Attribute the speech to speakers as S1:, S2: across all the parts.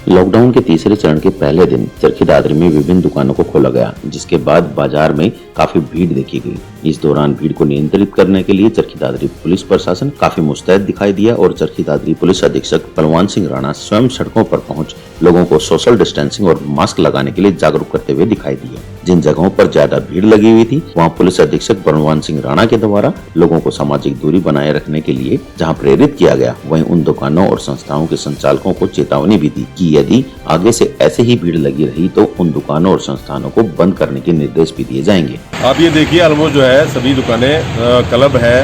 S1: Lockdown के तीसरे चरण के पहले दिन चरखी दादरी में विभिन्न दुकानों को खोला गया, जिसके बाद बाजार में काफी भीड़ देखी गई। इस दौरान भीड़ को नियंत्रित करने के लिए चरखी दादरी पुलिस प्रशासन काफी मुस्तैद दिखाई दिया और चरखी दादरी पुलिस अधीक्षक बलवान सिंह राणा स्वयं सड़कों पर पहुंच लोगों को सोशल डिस्टेंसिंग और मास्क लगाने के लिए जागरूक करते हुए दिखाई दिए। जिन जगहों पर ज्यादा भीड़ लगी हुई थी, वहां पुलिस अधीक्षक बलवान सिंह राणा के द्वारा लोगों को सामाजिक दूरी बनाए रखने के लिए जहां प्रेरित किया गया, वहीं उन दुकानों और संस्थाओं के संचालकों को चेतावनी भी दी कि यदि आगे से ऐसे ही भीड़ लगी रही तो उन दुकानों और संस्थानों को बंद करने के निर्देश भी दिए जाएंगे।
S2: आप ये देखिए, ऑलमोस्ट जो है सभी दुकानें, क्लब है,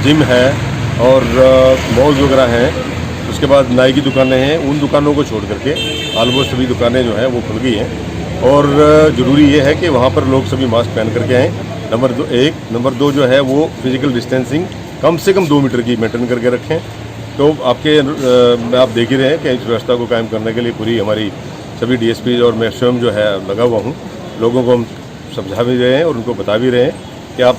S2: जिम है और मॉल वगैरह हैं, उसके बाद नाई की दुकानें हैं, उन दुकानों को छोड़ करके ऑलमोस्ट सभी दुकानें जो हैं वो खुल गई हैं। और ज़रूरी ये है कि वहाँ पर लोग सभी मास्क पहन करके आएँ। नंबर दो जो है वो फिजिकल डिस्टेंसिंग कम से कम 2 मीटर की मेंटेन करके रखें। तो आप देख ही रहे हैं कि इस व्यवस्था को कायम करने के लिए पूरी हमारी सभी डीएसपी और मैं स्वयं जो है लगा हुआ हूँ। लोगों को हम समझा भी रहे हैं और उनको बता भी रहे हैं कि आप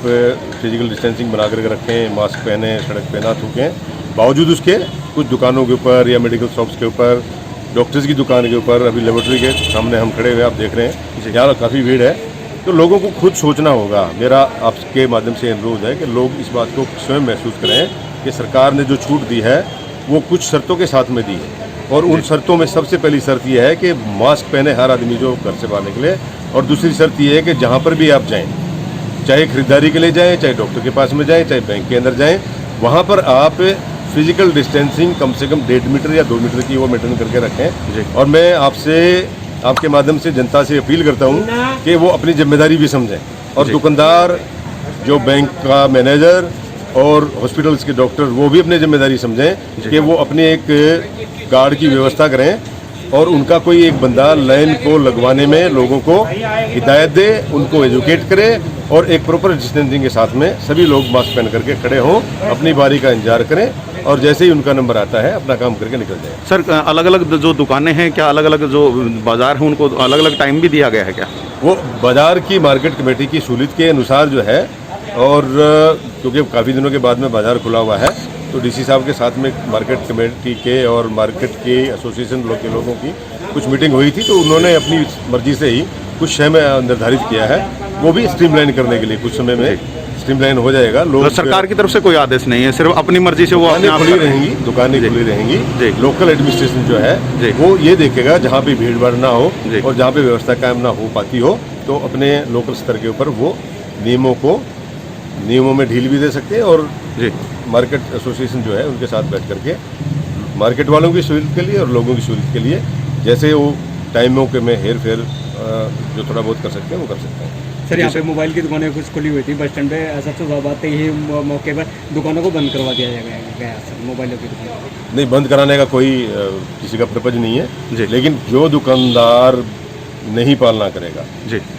S2: फिजिकल डिस्टेंसिंग बना करके रखें, मास्क पहने, सड़क पे ना थूकें। बावजूद उसके कुछ दुकानों के ऊपर या मेडिकल शॉप्स के ऊपर, डॉक्टर्स की दुकान के ऊपर, अभी लेबोरेटरी के सामने हम खड़े हुए आप देख रहे हैं, यहाँ काफ़ी भीड़ है। तो लोगों को खुद सोचना होगा। मेरा आपके माध्यम से अनुरोध है कि लोग इस बात को स्वयं महसूस करें कि सरकार ने जो छूट दी है वो कुछ शर्तों के साथ में दी है, और उन शर्तों में सबसे पहली शर्त यह है कि मास्क पहने हर आदमी जो घर से बाहर निकले, और दूसरी शर्त यह है कि जहाँ पर भी आप जाएं, चाहे खरीदारी के लिए जाएं, चाहे डॉक्टर के पास में जाएं, चाहे बैंक के अंदर जाएं, वहाँ पर आप फिजिकल डिस्टेंसिंग कम से कम 1.5 मीटर या 2 मीटर की वो मेंटेन करके रखें। और मैं आपके माध्यम से जनता से अपील करता हूँ कि वो अपनी जिम्मेदारी भी समझें, और दुकानदार, जो बैंक का मैनेजर और हॉस्पिटल्स के डॉक्टर, वो भी अपनी जिम्मेदारी समझें कि वो अपनी एक गार्ड की व्यवस्था करें और उनका कोई एक बंदा लाइन को लगवाने में लोगों को हिदायत दे, उनको एजुकेट करे, और एक प्रॉपर डिस्टेंसिंग के साथ में सभी लोग मास्क पहन करके खड़े हों, अपनी बारी का इंतजार करें और जैसे ही उनका नंबर आता है अपना काम करके निकल जाए।
S3: सर, अलग अलग जो दुकानें हैं, क्या अलग अलग जो बाजार हैं उनको अलग अलग टाइम भी दिया गया है क्या?
S2: वो बाजार की मार्केट कमेटी की सहूलियत के अनुसार जो है, और क्योंकि काफ़ी दिनों के बाद में बाज़ार खुला हुआ है, तो डीसी साहब के साथ में मार्केट कमेटी के और मार्केट के एसोसिएशन के लोगों की कुछ मीटिंग हुई थी, तो उन्होंने अपनी मर्जी से ही कुछ समय निर्धारित किया है, वो भी स्ट्रीमलाइन करने के लिए कुछ समय में स्ट्रीमलाइन हो जाएगा। लोग
S3: सरकार की तरफ से कोई आदेश नहीं है, सिर्फ अपनी मर्जी से वो अपने आप
S2: खुली रहेंगी, दुकानें खुली रहेंगी। लोकल एडमिनिस्ट्रेशन जो है वो ये देखेगा जहाँ पे भीड़ भाड़ ना हो और जहाँ पे व्यवस्था कायम ना हो पाती हो, तो अपने लोकल स्तर के ऊपर वो नियमों में ढील भी दे सकते हैं, और मार्केट एसोसिएशन जो है उनके साथ बैठ करके मार्केट वालों की सहूलियत के लिए और लोगों की सहूलियत के लिए जैसे वो टाइमों के में हेर फेर जो थोड़ा बहुत कर सकते हैं वो कर सकते हैं।
S4: सर, यहाँ पे मोबाइल की दुकानें कुछ खुली हुई थी बस स्टैंड पे, ऐसा सुबह आते ही मौके पर दुकानों को बंद करवा दिया गया सर, मोबाइलों की दुकान
S2: नहीं, बंद कराने का कोई किसी का पर्पज नहीं है, लेकिन जो दुकानदार नहीं पालना करेगा,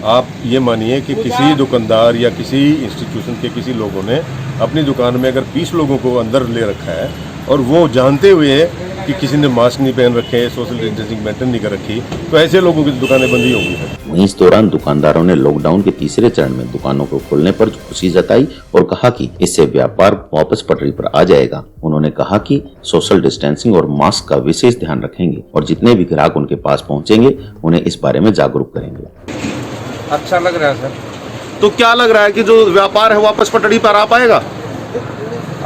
S2: आप ये मानिए कि किसी दुकानदार या किसी इंस्टीट्यूशन के किसी लोगों ने अपनी दुकान में अगर 20 लोगों को अंदर ले रखा है और वो जानते हुए कि किसी ने मास्क नहीं पहन रखे, सोशल डिस्टेंसिंग मेंटेन नहीं कर रखी, तो ऐसे लोगों की दुकानें बंद ही होंगी।
S1: वहीं इस दौरान दुकानदारों ने लॉकडाउन के तीसरे चरण में दुकानों को खोलने पर खुशी जताई और कहा कि इससे व्यापार वापस पटरी पर आ जाएगा। उन्होंने कहा कि सोशल डिस्टेंसिंग और मास्क का विशेष ध्यान रखेंगे और जितने भी ग्राहक उनके पास पहुंचेंगे उन्हें इस बारे में जागरूक करेंगे।
S5: अच्छा लग रहा है सर।
S3: तो क्या लग रहा है कि जो व्यापार है वापस पटरी पर आ पाएगा?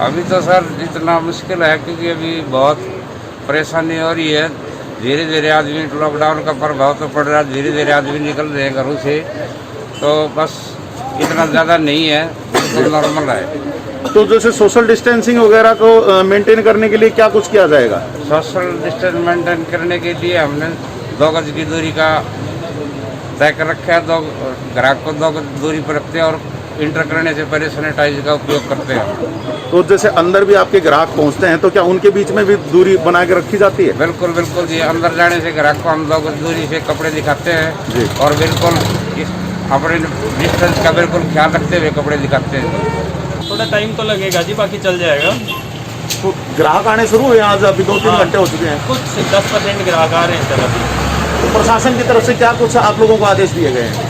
S5: अभी तो सर इतना मुश्किल है, क्योंकि अभी बहुत परेशानी हो रही है। धीरे धीरे आदमी, लॉकडाउन का प्रभाव तो पड़ रहा है, धीरे धीरे आदमी निकल रहे हैं घरों से, तो बस इतना ज़्यादा नहीं है, बिल्कुल नॉर्मल है।
S3: तो जैसे सोशल डिस्टेंसिंग वगैरह को मेंटेन करने के लिए क्या कुछ किया जाएगा?
S5: सोशल डिस्टेंस मेंटेन करने के लिए हमने 2 गज की दूरी का तय कर रखा है। ग्राहक को 2 गज दूरी पर रखते हैं और इंटर करने से पहले सैनिटाइजर का उपयोग करते हैं।
S3: तो जैसे अंदर भी आपके ग्राहक पहुंचते हैं, तो क्या उनके बीच में भी दूरी बना के रखी जाती है?
S5: बिल्कुल बिल्कुल जी, अंदर जाने से ग्राहक को हम 2 गज दूरी से कपड़े दिखाते हैं और बिल्कुल अपने डिस्टेंस का बिल्कुल ख्याल रखते हुए कपड़े दिखाते हैं।
S6: थोड़ा टाइम तो लगेगा जी, बाकी चल जाएगा।
S3: तो ग्राहक आने शुरू हुए आज, अभी 2-3 घंटे हो चुके हैं।
S6: कुछ 10% ग्राहक आ रहे हैं सर अभी।
S3: तो प्रशासन की तरफ से क्या कुछ आप लोगों को आदेश दिए गए हैं?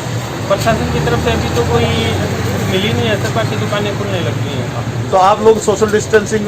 S6: प्रशासन की तरफ से अभी तो कोई मिली नहीं है सर, बाकी दुकानें खुलने लगी हैं।
S3: तो आप लोग सोशल डिस्टेंसिंग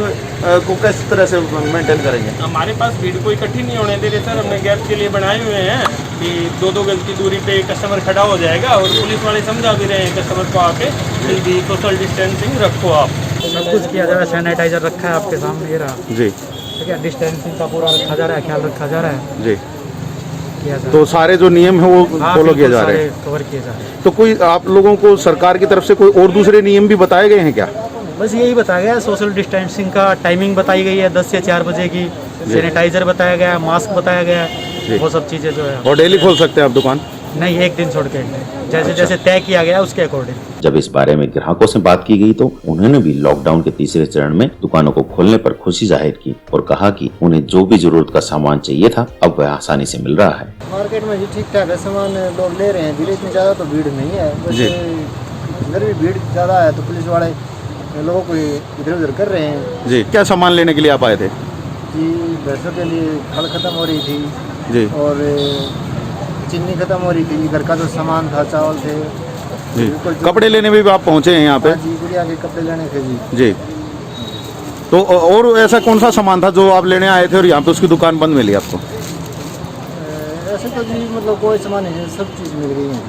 S3: को किस तरह से मेंटेन करेंगे?
S6: हमारे पास भीड़ को इकट्ठी नहीं होने दे रहे सर, हमने गैप के लिए बनाए हुए हैं कि 2-2 गज की दूरी पे कस्टमर खड़ा हो जाएगा, और पुलिस वाले समझा भी रहे हैं कस्टमर को आके जल्दी सोशल डिस्टेंसिंग रखो आप।
S4: सब कुछ किया जा रहा है, सैनिटाइजर रखा है आपके सामने ये रहा,
S3: जी
S4: ठीक है, डिस्टेंसिंग का पूरा रखा जा रहा है, ख्याल रखा जा रहा है,
S3: जी।
S4: किया जा रहा
S3: तो सारे जो नियम है वो
S4: है। हाँ,
S3: फॉलो किए
S4: बिल्कुल
S3: जा रहे हैं।
S4: सारे कवर किए जा रहे हैं।
S3: तो कोई आप लोगों को सरकार की तरफ से कोई और दूसरे नियम भी बताए गए हैं क्या?
S4: बस यही बताया गया है, सोशल डिस्टेंसिंग का टाइमिंग बताई गई है 10 से 4 बजे की, सैनिटाइजर बताया गया है, मास्क बताया गया
S3: जी।
S4: है, वो सब चीज़ें जो है।
S3: और डेली खोल सकते हैं आप दुकान?
S4: नहीं, एक दिन छोड़ के, जैसे जैसे तय किया गया उसके अकॉर्डिंग।
S1: जब इस बारे में ग्राहकों से बात की गई तो उन्होंने भी लॉकडाउन के तीसरे चरण में दुकानों को खोलने पर खुशी जाहिर की और कहा कि उन्हें जो भी जरूरत का सामान चाहिए था अब वह आसानी से मिल रहा है।
S7: मार्केट में जी ठीक ठाक है, सामान लोग ले रहे हैं, धीरे इतनी ज़्यादा तो भीड़ नहीं है,
S3: जी।
S7: वैसे इधर भी भीड़ ज़्यादा है तो पुलिस वाले लोगों को इधर उधर कर रहे हैं।
S3: जी, क्या सामान लेने के लिए आप आए थे?
S7: जी, भैंसों के लिए खल खत्म हो रही थी
S3: जी
S7: और चीनी खत्म हो रही थी, घर का जो सामान था, चावल थे,
S3: जी।
S7: बिल्कुल जो-
S3: कपड़े लेने भी आप पहुंचे हैं यहाँ पे?
S7: हाँ जी, गुड़िया के कपड़े लेने थे जी।
S3: जी। तो और ऐसा कौन सा सामान था जो आप लेने आए थे और यहाँ पे उसकी दुकान बंद मिली आपको?
S7: ऐसे तो जी मतलब कोई सामान नहीं है, सब चीज़ मिल गई है।